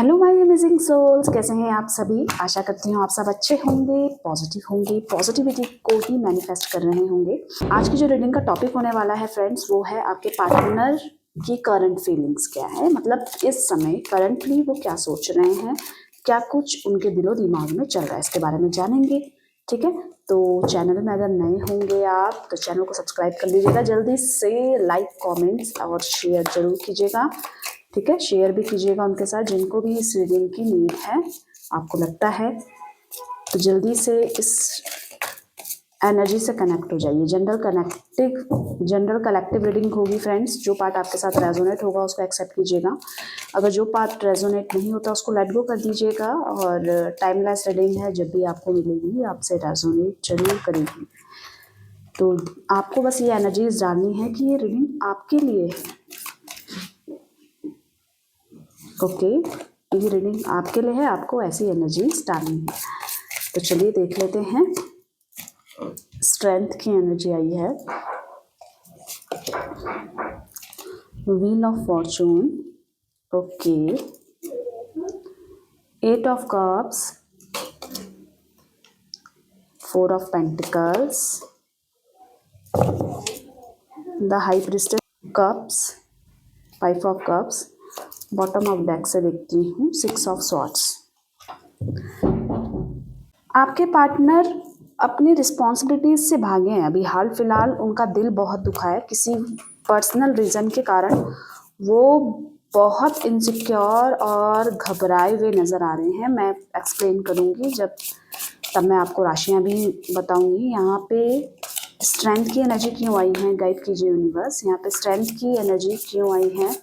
Hello my amazing souls, कैसे हैं आप सभी। आशा करती हूँ आप सब अच्छे होंगे, पॉजिटिव होंगे, पॉजिटिविटी को ही मैनिफेस्ट कर रहे होंगे। आज की जो रीडिंग का टॉपिक होने वाला है फ्रेंड्स, वो है आपके पार्टनर की करंट फीलिंग्स क्या है। मतलब इस समय करंटली वो क्या सोच रहे हैं, क्या कुछ उनके दिलो दिमाग में चल रहा है, इसके बारे में जानेंगे। ठीक है, तो चैनल में अगर नए होंगे आप तो चैनल को सब्सक्राइब कर लीजिएगा, जल्दी से लाइक कमेंट्स और शेयर जरूर कीजिएगा। ठीक है, शेयर भी कीजिएगा उनके साथ जिनको भी इस रीडिंग की नीड है, आपको लगता है तो जल्दी से इस एनर्जी से कनेक्ट हो जाइए। जनरल कलेक्टिव रीडिंग होगी फ्रेंड्स। जो पार्ट आपके साथ रेजोनेट होगा उसको एक्सेप्ट कीजिएगा, अगर जो पार्ट रेजोनेट नहीं होता उसको लेट गो कर दीजिएगा। और टाइमलेस रीडिंग है, जब भी आपको मिलेगी आपसे रेजोनेट जरूर करेगी। तो आपको बस ये एनर्जीज डालनी है कि ये रीडिंग आपके लिए है। ओके, ये रीडिंग आपके लिए है, आपको ऐसी एनर्जीज डालनी है। तो चलिए देख लेते हैं। स्ट्रेंथ की एनर्जी आई है, wheel of Fortune, okay, 8 of cups, 4 of pentacles, the high priestess cups, 5 of cups, bottom of deck से देखती हूँ 6 ऑफ स्वॉर्ड्स। आपके पार्टनर अपनी रिस्पॉन्सिबिलिटीज से भागे हैं। अभी हाल फिलहाल उनका दिल बहुत दुखा है, किसी पर्सनल रीज़न के कारण वो बहुत इनसिक्योर और घबराए हुए नज़र आ रहे हैं। मैं एक्सप्लेन करूँगी तब मैं आपको राशियाँ भी बताऊँगी। यहाँ पे स्ट्रेंथ की एनर्जी क्यों आई है, गाइड कीजिए यूनिवर्स। यहाँ पे स्ट्रेंथ की एनर्जी क्यों आई है,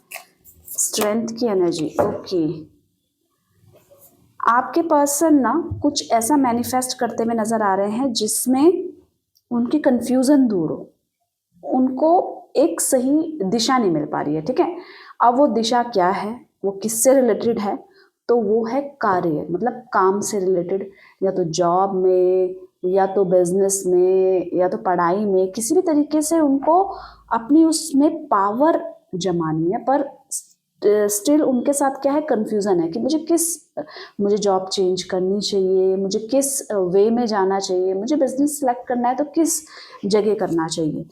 स्ट्रेंथ की एनर्जी, ओके। आपके पर्सन ना कुछ ऐसा मैनिफेस्ट करते हुए नजर आ रहे हैं जिसमें उनकी कंफ्यूजन दूर हो, उनको एक सही दिशा नहीं मिल पा रही है। ठीक है, अब वो दिशा क्या है, वो किससे रिलेटेड है, तो वो है कार्य, मतलब काम से रिलेटेड, या तो जॉब में, या तो बिजनेस में, या तो पढ़ाई में, किसी भी तरीके से उनको अपनी उसमें पावर जमानी है। पर स्टिल उनके साथ क्या है, कंफ्यूजन है कि मुझे जॉब चेंज करनी चाहिए, मुझे किस वे में जाना चाहिए, मुझे बिजनेस सेलेक्ट करना है तो किस जगह करना चाहिए।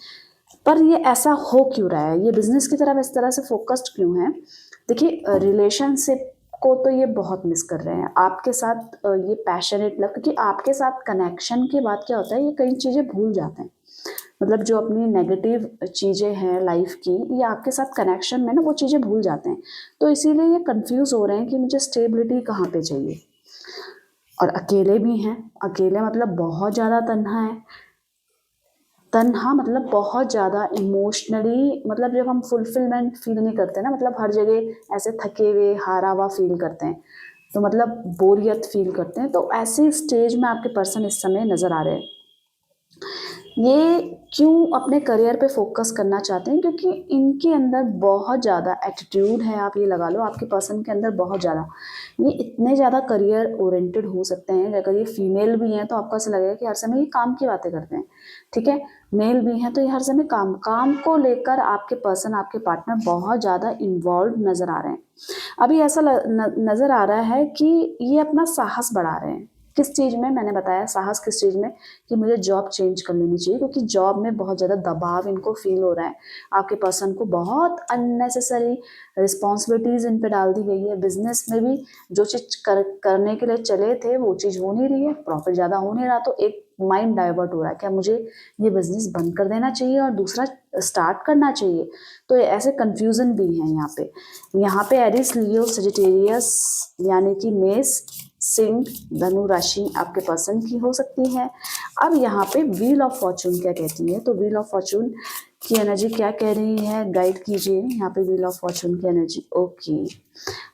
पर ये ऐसा हो क्यों रहा है, ये बिजनेस की तरफ इस तरह से फोकस्ड क्यों है। देखिए, रिलेशनशिप को तो ये बहुत मिस कर रहे हैं आपके साथ, ये पैशनेट लव, क्योंकि आपके साथ कनेक्शन के बाद क्या होता है, ये कई चीज़ें भूल जाते हैं। मतलब जो अपनी नेगेटिव चीज़ें हैं लाइफ की, ये आपके साथ कनेक्शन में ना वो चीज़ें भूल जाते हैं। तो इसीलिए ये कंफ्यूज हो रहे हैं कि मुझे स्टेबिलिटी कहाँ पे चाहिए। और अकेले भी हैं, अकेले मतलब बहुत ज़्यादा तन्हा है। तन्हा मतलब बहुत ज़्यादा इमोशनली, मतलब जब हम फुलफिलमेंट फील नहीं करते ना, मतलब हर जगह ऐसे थके हुए हारा हुआ फील करते हैं, तो मतलब बोरियत फील करते हैं। तो ऐसे स्टेज में आपके पर्सन इस समय नज़र आ रहे हैं। ये क्यों अपने करियर पे फोकस करना चाहते हैं, क्योंकि इनके अंदर बहुत ज़्यादा एटीट्यूड है, आप ये लगा लो आपके पर्सन के अंदर बहुत ज़्यादा। ये इतने ज़्यादा करियर ओरिएंटेड हो सकते हैं, अगर ये फीमेल भी हैं तो आपको ऐसा लगेगा कि हर समय ये काम की बातें करते हैं। ठीक है, मेल भी हैं तो ये हर समय काम काम को लेकर आपके पर्सन, आपके पार्टनर बहुत ज़्यादा इन्वॉल्व नज़र आ रहे हैं। अभी ऐसा नज़र आ रहा है कि ये अपना साहस बढ़ा रहे हैं। किस चीज़ में, मैंने बताया साहस किस चीज़ में, कि मुझे जॉब चेंज कर लेनी चाहिए, क्योंकि जॉब में बहुत ज़्यादा दबाव इनको फील हो रहा है। आपके पर्सन को बहुत अननेसेसरी रिस्पॉन्सिबिलिटीज़ इन पे डाल दी गई है। बिजनेस में भी जो चीज़ करने के लिए चले थे वो चीज़ हो नहीं रही है, प्रॉफिट ज़्यादा हो नहीं रहा, तो एक माइंड डाइवर्ट हो रहा है, क्या मुझे ये बिजनेस बंद कर देना चाहिए और दूसरा स्टार्ट करना चाहिए। तो ऐसे कंफ्यूजन भी हैं यहाँ पे एरिस, लियो, सजिटेरियस यानी कि मेष, सिंह, धनु राशि आपके पर्सन की हो सकती है। अब यहाँ पे व्हील ऑफ फॉर्चून क्या कहती है, तो व्हील ऑफ फॉर्चून की एनर्जी क्या कह रही है, गाइड कीजिए यहाँ पे व्हील ऑफ फॉर्चून की एनर्जी। ओके,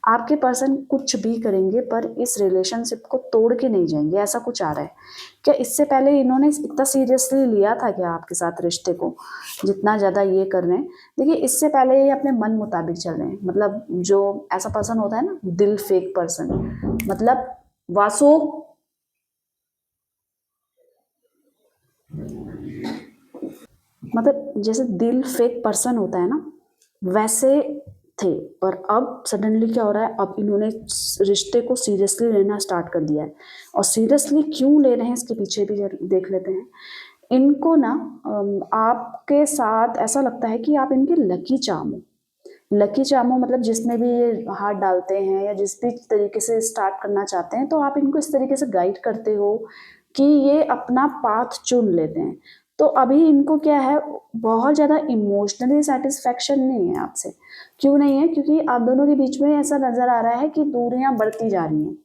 आपके पर्सन कुछ भी करेंगे पर इस रिलेशनशिप को तोड़ के नहीं जाएंगे, ऐसा कुछ आ रहा है। क्या इससे पहले इन्होंने इतना सीरियसली लिया था क्या आपके साथ रिश्ते को, जितना ज़्यादा ये कर रहे हैं। देखिए, इससे पहले ये अपने मन मुताबिक चल रहे हैं। मतलब जो ऐसा पर्सन होता है ना, दिल फेक पर्सन, मतलब वासो मतलब जैसे दिल फेक पर्सन होता है ना, वैसे थे, पर अब सडनली क्या हो रहा है, अब इन्होंने रिश्ते को सीरियसली लेना स्टार्ट कर दिया है। और सीरियसली क्यों ले रहे हैं इसके पीछे भी देख लेते हैं। इनको ना आपके साथ ऐसा लगता है कि आप इनके लकी चार्म हो। लकी चार्म हो मतलब जिसमें भी ये हाथ डालते हैं या जिस भी तरीके से स्टार्ट करना चाहते हैं, तो आप इनको इस तरीके से गाइड करते हो कि ये अपना पाथ चुन लेते हैं। तो अभी इनको क्या है, बहुत ज़्यादा इमोशनली सेटिस्फैक्शन नहीं है आपसे। क्यों नहीं है? क्योंकि आप दोनों के बीच में ऐसा नज़र आ रहा है कि दूरियां बढ़ती जा रही हैं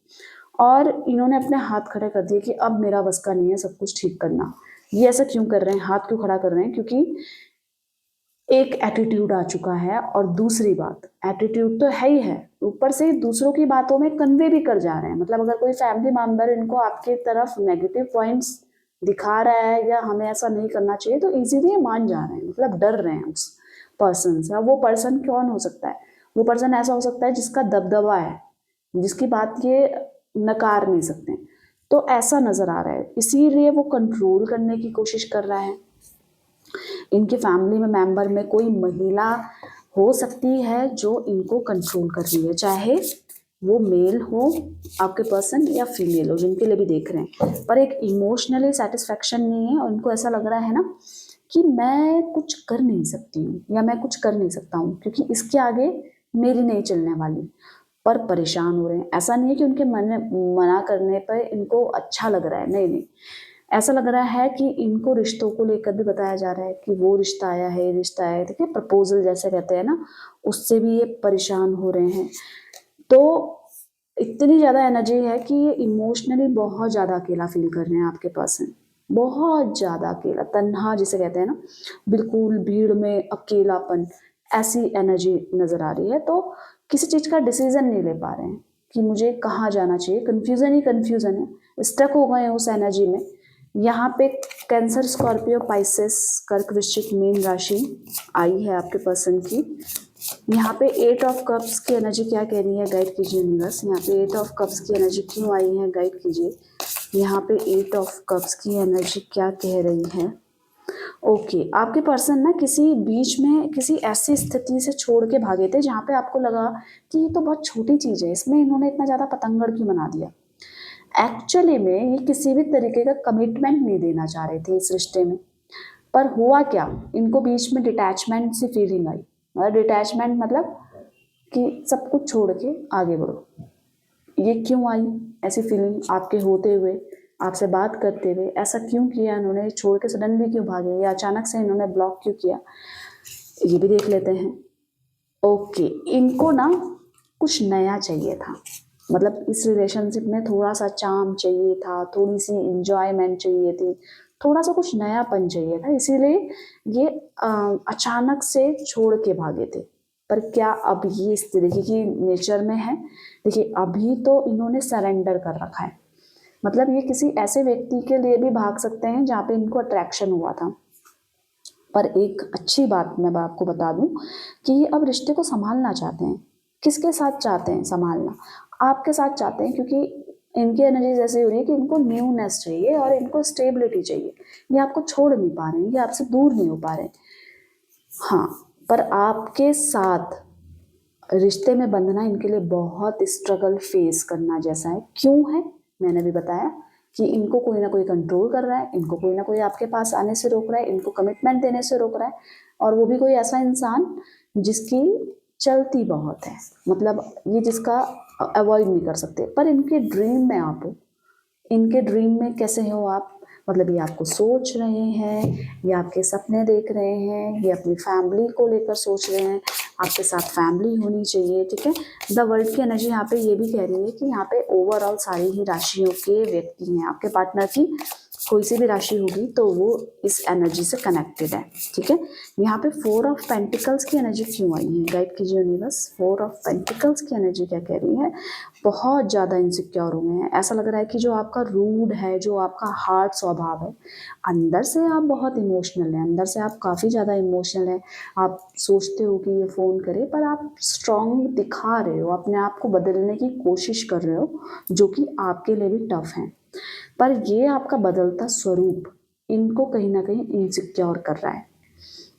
और इन्होंने अपने हाथ खड़े कर दिए कि अब मेरा बस का नहीं है सब कुछ ठीक करना। ये ऐसा क्यों कर रहे हैं, हाथ क्यों खड़ा कर रहे हैं? क्योंकि एक एटीट्यूड आ चुका है। और दूसरी बात, एटीट्यूड तो है ही है, ऊपर से दूसरों की बातों में कन्वे भी कर जा रहे हैं। मतलब अगर कोई फैमिली मेंबर इनको आपके तरफ नेगेटिव पॉइंट्स दिखा रहा है या हमें ऐसा नहीं करना चाहिए, तो इजीली ये मान जा रहे हैं, मतलब डर रहे हैं उस पर्सन से। अब वो पर्सन कौन हो सकता है? वो पर्सन ऐसा हो सकता है जिसका दबदबा है, जिसकी बात ये नकार नहीं सकते। तो ऐसा नजर आ रहा है, इसीलिए वो कंट्रोल करने की कोशिश कर रहा है। इनके फैमिली में मेंबर में कोई महिला हो सकती है जो इनको कंट्रोल कर रही है, चाहे वो मेल हो आपके पर्सन या फीमेल हो, जिनके लिए भी देख रहे हैं। पर एक इमोशनली सेटिस्फैक्शन नहीं है और इनको ऐसा लग रहा है ना कि मैं कुछ कर नहीं सकती हूँ या मैं कुछ कर नहीं सकता हूँ, क्योंकि इसके आगे मेरी नहीं चलने वाली। पर परेशान हो रहे हैं। ऐसा नहीं है कि उनके मना करने पर इनको अच्छा लग रहा है, नहीं नहीं, ऐसा लग रहा है कि इनको रिश्तों को लेकर भी बताया जा रहा है कि वो रिश्ता आया है, रिश्ता आया है, देखिए प्रपोजल जैसे कहते हैं ना, उससे भी ये परेशान हो रहे हैं। तो इतनी ज़्यादा एनर्जी है कि ये इमोशनली बहुत ज़्यादा अकेला फील कर रहे हैं आपके पर्सन, बहुत ज़्यादा अकेला, तन्हा जिसे कहते हैं ना, बिल्कुल भीड़ में अकेलापन, ऐसी एनर्जी नज़र आ रही है। तो किसी चीज़ का डिसीजन नहीं ले पा रहे हैं कि मुझे कहाँ जाना चाहिए, कन्फ्यूज़न ही कन्फ्यूज़न है, स्टक हो गए हैं उस एनर्जी में। यहाँ पे कैंसर, स्कॉर्पियो, पाइसेस, कर्क, वृश्चिक, मीन राशि आई है आपके पर्सन की। यहाँ पे 8 ऑफ कप्स की एनर्जी क्या कह रही है, गाइड कीजिए यूनिवर्स। यहाँ पे 8 ऑफ कप्स की एनर्जी क्यों आई है, गाइड कीजिए। यहाँ पे 8 ऑफ कप्स की एनर्जी क्या कह रही है। ओके, आपके पर्सन ना किसी बीच में किसी ऐसी स्थिति से छोड़ के भागे थे जहाँ पे आपको लगा कि ये तो बहुत छोटी चीज़ है, इसमें इन्होंने इतना ज़्यादा पतंगड़ क्यों बना दिया। एक्चुअली में ये किसी भी तरीके का कमिटमेंट नहीं देना चाह रहे थे इस रिश्ते में। पर हुआ क्या, इनको बीच में डिटैचमेंट सी फीलिंग आई। मतलब डिटैचमेंट मतलब कि सब कुछ छोड़ के आगे बढ़ो। ये क्यों आई ऐसी फीलिंग आपके होते हुए, आपसे बात करते हुए? ऐसा क्यों किया इन्होंने, छोड़ के सडनली क्यों भागे या अचानक से इन्होंने ब्लॉक क्यों किया, ये भी देख लेते हैं। ओके, इनको ना कुछ नया चाहिए था। मतलब इस रिलेशनशिप में थोड़ा सा चार्म चाहिए था, थोड़ी सी इंजॉयमेंट चाहिए थी, थोड़ा सा कुछ नयापन चाहिए था, इसीलिए ये अचानक से छोड़ के भागे थे। पर क्या अब ये इस तरीके की नेचर में है? देखिए अभी तो इन्होंने सरेंडर कर रखा है। मतलब ये किसी ऐसे व्यक्ति के लिए भी भाग सकते हैं जहाँ पे इनको अट्रैक्शन हुआ था। पर एक अच्छी बात मैं आपको बता दूं कि ये अब रिश्ते को संभालना चाहते हैं। किसके साथ चाहते हैं संभालना? आपके साथ चाहते हैं, क्योंकि इनकी एनर्जी ऐसी हो रही है कि इनको न्यूनेस चाहिए और इनको स्टेबिलिटी चाहिए। ये आपको छोड़ नहीं पा रहे हैं, ये आपसे दूर नहीं हो पा रहे। हाँ, पर आपके साथ रिश्ते में बंधना इनके लिए बहुत स्ट्रगल फेस करना जैसा है। क्यों है? मैंने भी बताया कि इनको कोई ना कोई कंट्रोल कर रहा है, इनको कोई ना कोई आपके पास आने से रोक रहा है, इनको कमिटमेंट देने से रोक रहा है। और वो भी कोई ऐसा इंसान जिसकी चलती बहुत है, मतलब ये जिसका अवॉइड नहीं कर सकते। पर इनके ड्रीम में आप हो, इनके ड्रीम में कैसे हो आप? मतलब ये आपको सोच रहे हैं, ये आपके सपने देख रहे हैं, ये अपनी फैमिली को लेकर सोच रहे हैं, आपके साथ फैमिली होनी चाहिए, ठीक है। द वर्ल्ड की एनर्जी यहाँ पे ये भी कह रही है कि यहाँ पे ओवरऑल सारी ही राशियों के व्यक्ति हैं, आपके पार्टनर की कोई सी भी राशि होगी तो वो इस एनर्जी से कनेक्टेड है, ठीक है। यहाँ पे 4 ऑफ पेंटिकल्स की एनर्जी क्यों आई है, गाइड कीजिए यूनिवर्स। 4 ऑफ पेंटिकल्स की एनर्जी क्या कह रही है? बहुत ज़्यादा इनसिक्योर हो गए हैं। ऐसा लग रहा है कि जो आपका रूड है, जो आपका हार्ड स्वभाव है, अंदर से आप बहुत इमोशनल हैं, अंदर से आप काफ़ी ज़्यादा इमोशनल हैं। आप सोचते हो कि ये फ़ोन करे, पर आप स्ट्रॉन्ग दिखा रहे हो, अपने आप को बदलने की कोशिश कर रहे हो, जो कि आपके लिए भी टफ है। पर ये आपका बदलता स्वरूप इनको कहीं ना कहीं इनसिक्योर कर रहा है।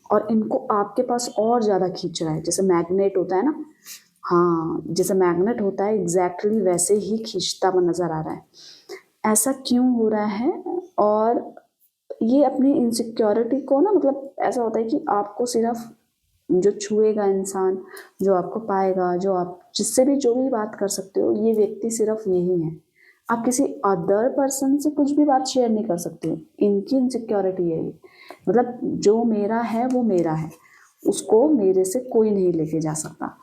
और इनको आपके पास और ज़्यादा खींच रहा है, जैसे मैग्नेट होता है ना, हाँ जैसे मैग्नेट होता है एग्जैक्टली वैसे ही खींचता हुआ नज़र आ रहा है। ऐसा क्यों हो रहा है? और ये अपनी इनसिक्योरिटी को ना, मतलब ऐसा होता है कि आपको सिर्फ जो छुएगा इंसान, जो आपको पाएगा, जो आप जिससे भी जो भी बात कर सकते हो, ये व्यक्ति सिर्फ यही है। आप किसी अदर पर्सन से कुछ भी बात शेयर नहीं कर सकते हो। इनकी इनसिक्योरिटी है ये, मतलब जो मेरा है वो मेरा है, उसको मेरे से कोई नहीं लेके जा सकता।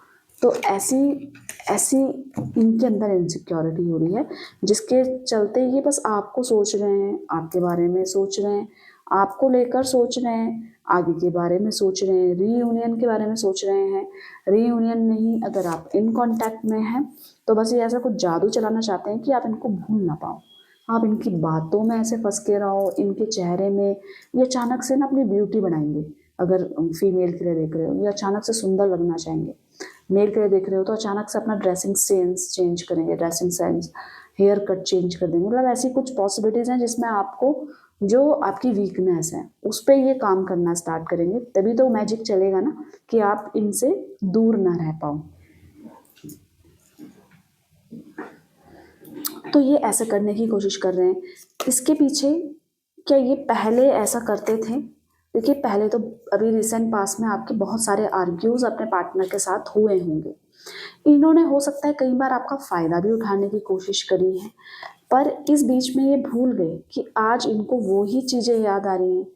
तो ऐसी ऐसी इनके अंदर इनसिक्योरिटी हो रही है, जिसके चलते ये बस आपको सोच रहे हैं, आपके बारे में सोच रहे हैं, आपको लेकर सोच रहे हैं, आगे के बारे में सोच रहे हैं, रीयूनियन के बारे में सोच रहे हैं। रीयूनियन नहीं, अगर आप इन कांटेक्ट में हैं तो बस ये ऐसा कुछ जादू चलाना चाहते हैं कि आप इनको भूल ना पाओ। आप इनकी बातों में ऐसे फंस के रहो, इनके चेहरे में ये अचानक से ना अपनी ब्यूटी बनाएंगे। अगर फीमेल के लिए देख रहे हो, ये अचानक से सुंदर लगना चाहेंगे। मेल के लिए देख रहे हो तो अचानक से अपना ड्रेसिंग सेंस चेंज करेंगे, dressing sense, haircut change कर देंगे। मतलब ऐसी कुछ पॉसिबिलिटीज़ हैं जिसमें आपको जो आपकी वीकनेस है उस पर ये काम करना स्टार्ट करेंगे। तभी तो मैजिक चलेगा ना, कि आप इनसे दूर ना रह पाओ। तो ये ऐसे करने की कोशिश कर रहे हैं। इसके पीछे क्या ये पहले ऐसा करते थे? देखिए पहले तो अभी रिसेंट पास में आपके बहुत सारे आर्ग्यूज अपने पार्टनर के साथ हुए होंगे। इन्होंने हो सकता है कई बार आपका फ़ायदा भी उठाने की कोशिश करी है, पर इस बीच में ये भूल गए कि आज इनको वो ही चीज़ें याद आ रही हैं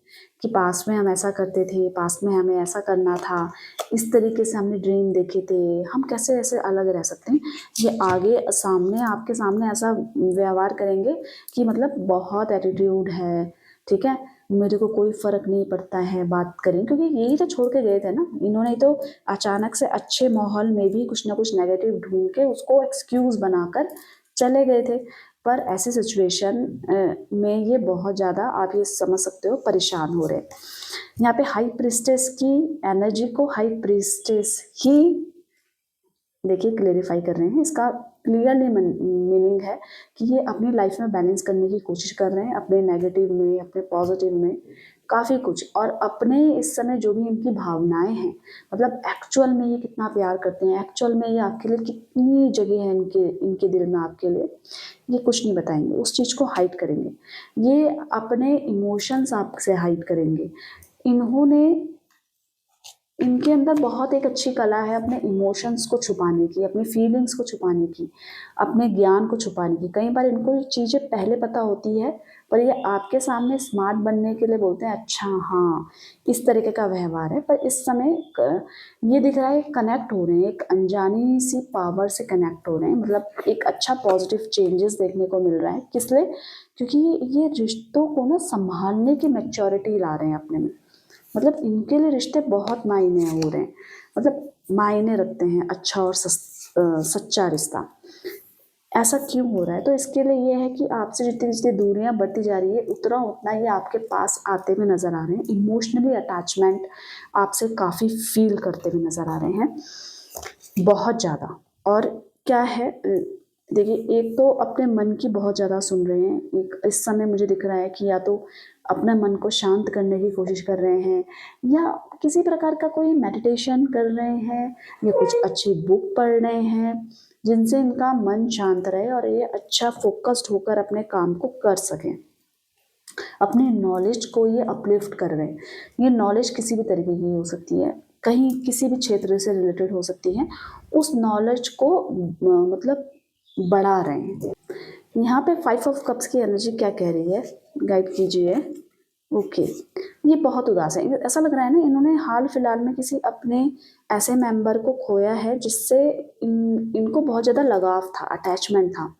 कि पास में हम ऐसा करते थे, पास में हमें ऐसा करना था, इस तरीके से हमने ड्रीम देखे थे, हम कैसे ऐसे अलग रह सकते हैं। ये आगे सामने आपके सामने ऐसा व्यवहार करेंगे कि मतलब बहुत एटीट्यूड है, ठीक है, मेरे को कोई फ़र्क नहीं पड़ता है, बात करें, क्योंकि यही तो छोड़ के गए थे ना। इन्होंने तो अचानक से अच्छे माहौल में भी कुछ ना कुछ नेगेटिव ढूंढ के उसको एक्सक्यूज़ बनाकर चले गए थे। पर ऐसी सिचुएशन में ये बहुत ज़्यादा, आप ये समझ सकते हो, परेशान हो रहे हैं। यहाँ पे हाई प्रिस्टेस की एनर्जी को हाई प्रिस्टेस ही देखिए क्लेरिफाई कर रहे हैं। इसका क्लियरली मीनिंग है कि ये अपनी लाइफ में बैलेंस करने की कोशिश कर रहे हैं, अपने नेगेटिव में, अपने पॉजिटिव में, काफ़ी कुछ। और अपने इस समय जो भी इनकी भावनाएं हैं, मतलब एक्चुअल में ये कितना प्यार करते हैं, एक्चुअल में ये आपके लिए कितनी जगह है इनके इनके दिल में आपके लिए, ये कुछ नहीं बताएंगे, उस चीज़ को हाइड करेंगे। ये अपने इमोशंस आपसे हाइड करेंगे। इन्होंने इनके अंदर बहुत एक अच्छी कला है अपने इमोशंस को छुपाने की, अपनी फीलिंग्स को छुपाने की, अपने ज्ञान को छुपाने की। कई बार इनको ये चीज़ें पहले पता होती है, पर ये आपके सामने स्मार्ट बनने के लिए बोलते हैं अच्छा हाँ, इस तरीके का व्यवहार है। पर इस समय ये दिख रहा है कनेक्ट हो रहे हैं, एक अनजानी सी पावर से कनेक्ट हो रहे हैं। मतलब एक अच्छा पॉजिटिव चेंजेस देखने को मिल रहा है। किस लिए? क्योंकि ये रिश्तों को ना संभालने की मैच्योरिटी ला रहे हैं अपने में। मतलब इनके लिए रिश्ते बहुत मायने हो रहे हैं, मतलब मायने रखते हैं अच्छा और सच्चा रिश्ता। ऐसा क्यों हो रहा है? तो इसके लिए ये है कि आपसे जितनी जितनी दूरियां बढ़ती जा रही है, उतना उतना ये आपके पास आते हुए नजर आ रहे हैं। इमोशनली अटैचमेंट आपसे काफ़ी फील करते हुए नजर आ रहे हैं, बहुत ज़्यादा। और क्या है, देखिए एक तो अपने मन की बहुत ज़्यादा सुन रहे हैं। एक इस समय मुझे दिख रहा है कि या तो अपने मन को शांत करने की कोशिश कर रहे हैं, या किसी प्रकार का कोई मेडिटेशन कर रहे हैं, या कुछ अच्छी बुक पढ़ रहे हैं जिनसे इनका मन शांत रहे और ये अच्छा फोकस्ड होकर अपने काम को कर सकें। अपने नॉलेज को ये अपलिफ्ट कर रहे हैं। ये नॉलेज किसी भी तरीके की हो सकती है, कहीं किसी भी क्षेत्र से रिलेटेड हो सकती है। उस नॉलेज को मतलब बढ़ा रहे हैं। यहाँ पे 5 ऑफ कप्स की एनर्जी क्या कह रही है, गाइड कीजिए। ओके, ये बहुत उदास है। ऐसा लग रहा है ना, इन्होंने हाल फिलहाल में किसी अपने ऐसे मेंबर को खोया है जिससे इनको बहुत ज़्यादा लगाव था, अटैचमेंट था।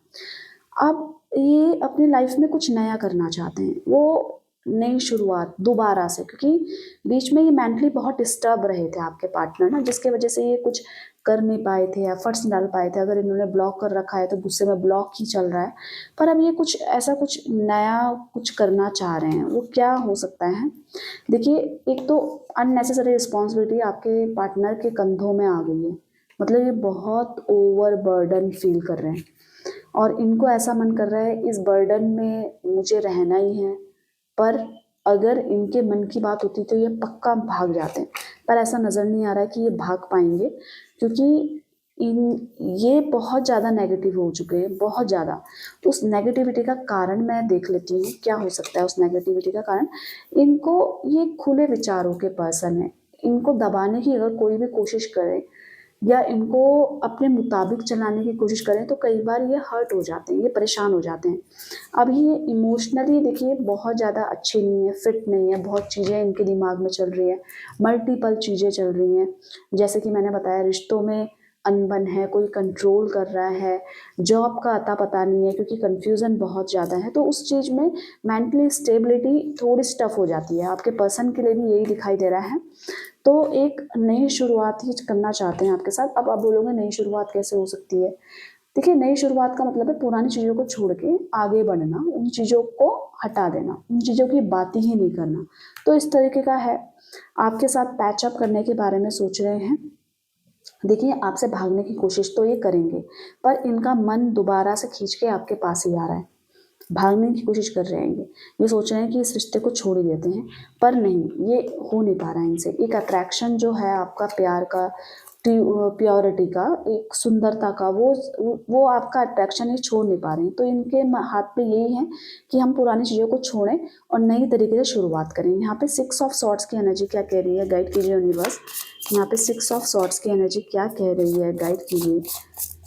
अब ये अपनी लाइफ में कुछ नया करना चाहते हैं, वो नई शुरुआत दोबारा से, क्योंकि बीच में ये मेंटली बहुत डिस्टर्ब रहे थे आपके पार्टनर ना, जिसके वजह से ये कुछ कर नहीं पाए थे, एफर्ट्स नहीं डाल पाए थे। अगर इन्होंने ब्लॉक कर रखा है तो गुस्से में ब्लॉक ही चल रहा है। पर अब ये कुछ ऐसा कुछ नया कुछ करना चाह रहे हैं। वो क्या हो सकता है? देखिए एक तो अननेसेसरी रिस्पॉन्सिबिलिटी आपके पार्टनर के कंधों में आ गई है। मतलब ये बहुत ओवर बर्डन फील कर रहे हैं, और इनको ऐसा मन कर रहा है इस बर्डन में मुझे रहना ही है, पर अगर इनके मन की बात होती तो ये पक्का भाग जाते हैं, पर ऐसा नज़र नहीं आ रहा है कि ये भाग पाएंगे, क्योंकि ये बहुत ज़्यादा नेगेटिव हो चुके हैं, बहुत ज़्यादा। उस नेगेटिविटी का कारण मैं देख लेती हूँ क्या हो सकता है। उस नेगेटिविटी का कारण, इनको, ये खुले विचारों के पर्सन है, इनको दबाने की अगर कोई भी कोशिश करे या इनको अपने मुताबिक चलाने की कोशिश करें तो कई बार ये हर्ट हो जाते हैं, ये परेशान हो जाते हैं। अभी ये इमोशनली देखिए बहुत ज़्यादा अच्छे नहीं है, फिट नहीं है, बहुत चीज़ें इनके दिमाग में चल रही है, मल्टीपल चीज़ें चल रही हैं। जैसे कि मैंने बताया, रिश्तों में अनबन है, कोई कंट्रोल कर रहा है, जॉब का अता पता नहीं है क्योंकि कन्फ्यूज़न बहुत ज़्यादा है। तो उस चीज़ में मेंटली स्टेबिलिटी थोड़ी सी टफ हो जाती है। आपके पर्सन के लिए भी यही दिखाई दे रहा है। तो एक नई शुरुआत ही करना चाहते हैं आपके साथ। अब आप बोलोगे नई शुरुआत कैसे हो सकती है? देखिए, नई शुरुआत का मतलब है पुरानी चीज़ों को छोड़ के आगे बढ़ना, उन चीज़ों को हटा देना, उन चीज़ों की बात ही नहीं करना। तो इस तरीके का है। आपके साथ पैचअप करने के बारे में सोच रहे हैं। देखिए, आपसे भागने की कोशिश तो ये करेंगे, पर इनका मन दोबारा से खींच के आपके पास ही आ रहा है। भागने की कोशिश कर रहे हैं ये सोच रहे हैं कि इस रिश्ते को छोड़ ही देते हैं, पर नहीं, ये हो नहीं पा रहा है इनसे। एक अट्रैक्शन जो है आपका प्यार का, प्योरिटी का, एक सुंदरता का, वो आपका अट्रैक्शन ये छोड़ नहीं पा रहे हैं। तो इनके हाथ में यही है कि हम पुरानी चीज़ों को छोड़ें और नई तरीके से शुरुआत करें। यहाँ पे 6 ऑफ सॉर्ड्स की एनर्जी क्या कह रही है, गाइड कीजिए यूनिवर्स। यहाँ पे 6 ऑफ सॉर्ड्स की एनर्जी क्या कह रही है, गाइड कीजिए।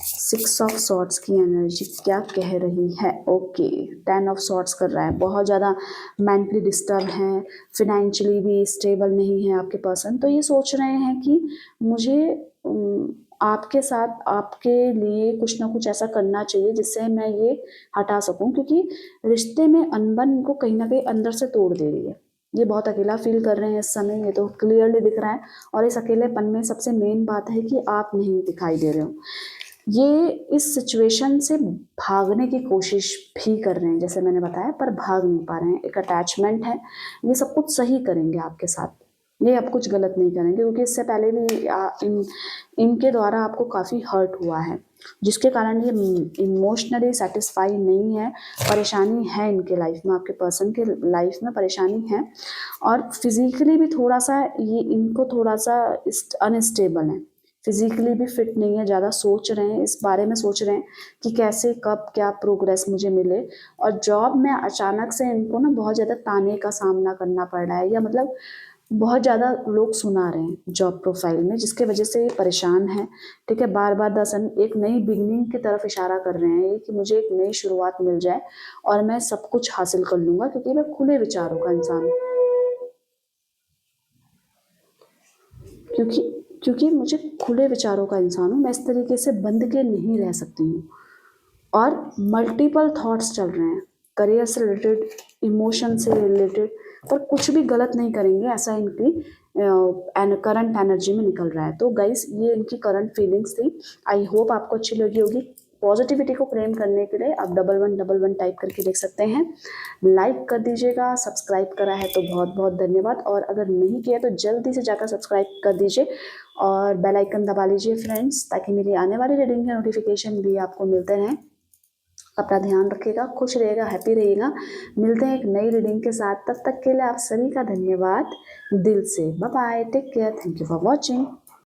6 ऑफ सॉर्ड्स की एनर्जी क्या कह रही है? ओके, 10 ऑफ सॉर्ड्स कर रहा है। बहुत ज़्यादा मेंटली डिस्टर्ब हैं, फिनेंशियली भी स्टेबल नहीं है आपके पर्सन। तो ये सोच रहे हैं कि मुझे आपके साथ, आपके लिए कुछ ना कुछ ऐसा करना चाहिए जिससे मैं ये हटा सकूं, क्योंकि रिश्ते में अनबन इनको कहीं ना कहीं अंदर से तोड़ दे रही है। ये बहुत अकेला फील कर रहे हैं इस समय, ये तो क्लियरली दिख रहा है। और इस अकेलेपन में सबसे मेन बात है कि आप नहीं दिखाई दे रहे हो। ये इस सिचुएशन से भागने की कोशिश भी कर रहे हैं जैसे मैंने बताया, पर भाग नहीं पा रहे हैं। एक अटैचमेंट है, ये सब कुछ सही करेंगे आपके साथ, ये अब कुछ गलत नहीं करेंगे, क्योंकि इससे पहले भी इनके द्वारा आपको काफ़ी हर्ट हुआ है, जिसके कारण ये इमोशनली सेटिस्फाई नहीं है। परेशानी है इनके लाइफ में, आपके पर्सन के लाइफ में परेशानी है। और फिजिकली भी थोड़ा सा ये इनको थोड़ा सा अनस्टेबल है, फिजिकली भी फिट नहीं है, ज़्यादा सोच रहे हैं, इस बारे में सोच रहे हैं कि कैसे कब क्या प्रोग्रेस मुझे मिले। और जॉब में अचानक से इनको ना बहुत ज़्यादा ताने का सामना करना पड़ रहा है, या मतलब बहुत ज़्यादा लोग सुना रहे हैं जॉब प्रोफाइल में, जिसके वजह से ये परेशान है। ठीक है, बार बार दसन एक नई बिगनिंग की तरफ इशारा कर रहे हैं कि मुझे एक नई शुरुआत मिल जाए और मैं सब कुछ हासिल कर लूँगा, क्योंकि मैं खुले विचारों का इंसान हूँ। क्योंकि क्योंकि मुझे खुले विचारों का इंसान हूँ, मैं इस तरीके से बंद के नहीं रह सकती हूँ। और मल्टीपल थॉट्स चल रहे हैं, करियर से रिलेटेड, इमोशन से रिलेटेड, पर कुछ भी गलत नहीं करेंगे, ऐसा इनकी करंट एनर्जी में निकल रहा है। तो गाइस, ये इनकी करंट फीलिंग्स थी। आई होप आपको अच्छी लगी होगी। पॉजिटिविटी को क्लेम करने के लिए आप 1111 टाइप करके देख सकते हैं। लाइक कर दीजिएगा, सब्सक्राइब करा है तो बहुत बहुत धन्यवाद, और अगर नहीं किया तो जल्दी से जाकर सब्सक्राइब कर दीजिए और बेल आइकन दबा लीजिए फ्रेंड्स, ताकि मेरी आने वाली रीडिंग के नोटिफिकेशन भी आपको मिलते रहें। अपना ध्यान रखिएगा, खुश रहेगा, हैप्पी रहेगा। मिलते हैं एक नई रीडिंग के साथ, तब तक के लिए आप सभी का धन्यवाद दिल से। Bye bye, take care, thank you for watching.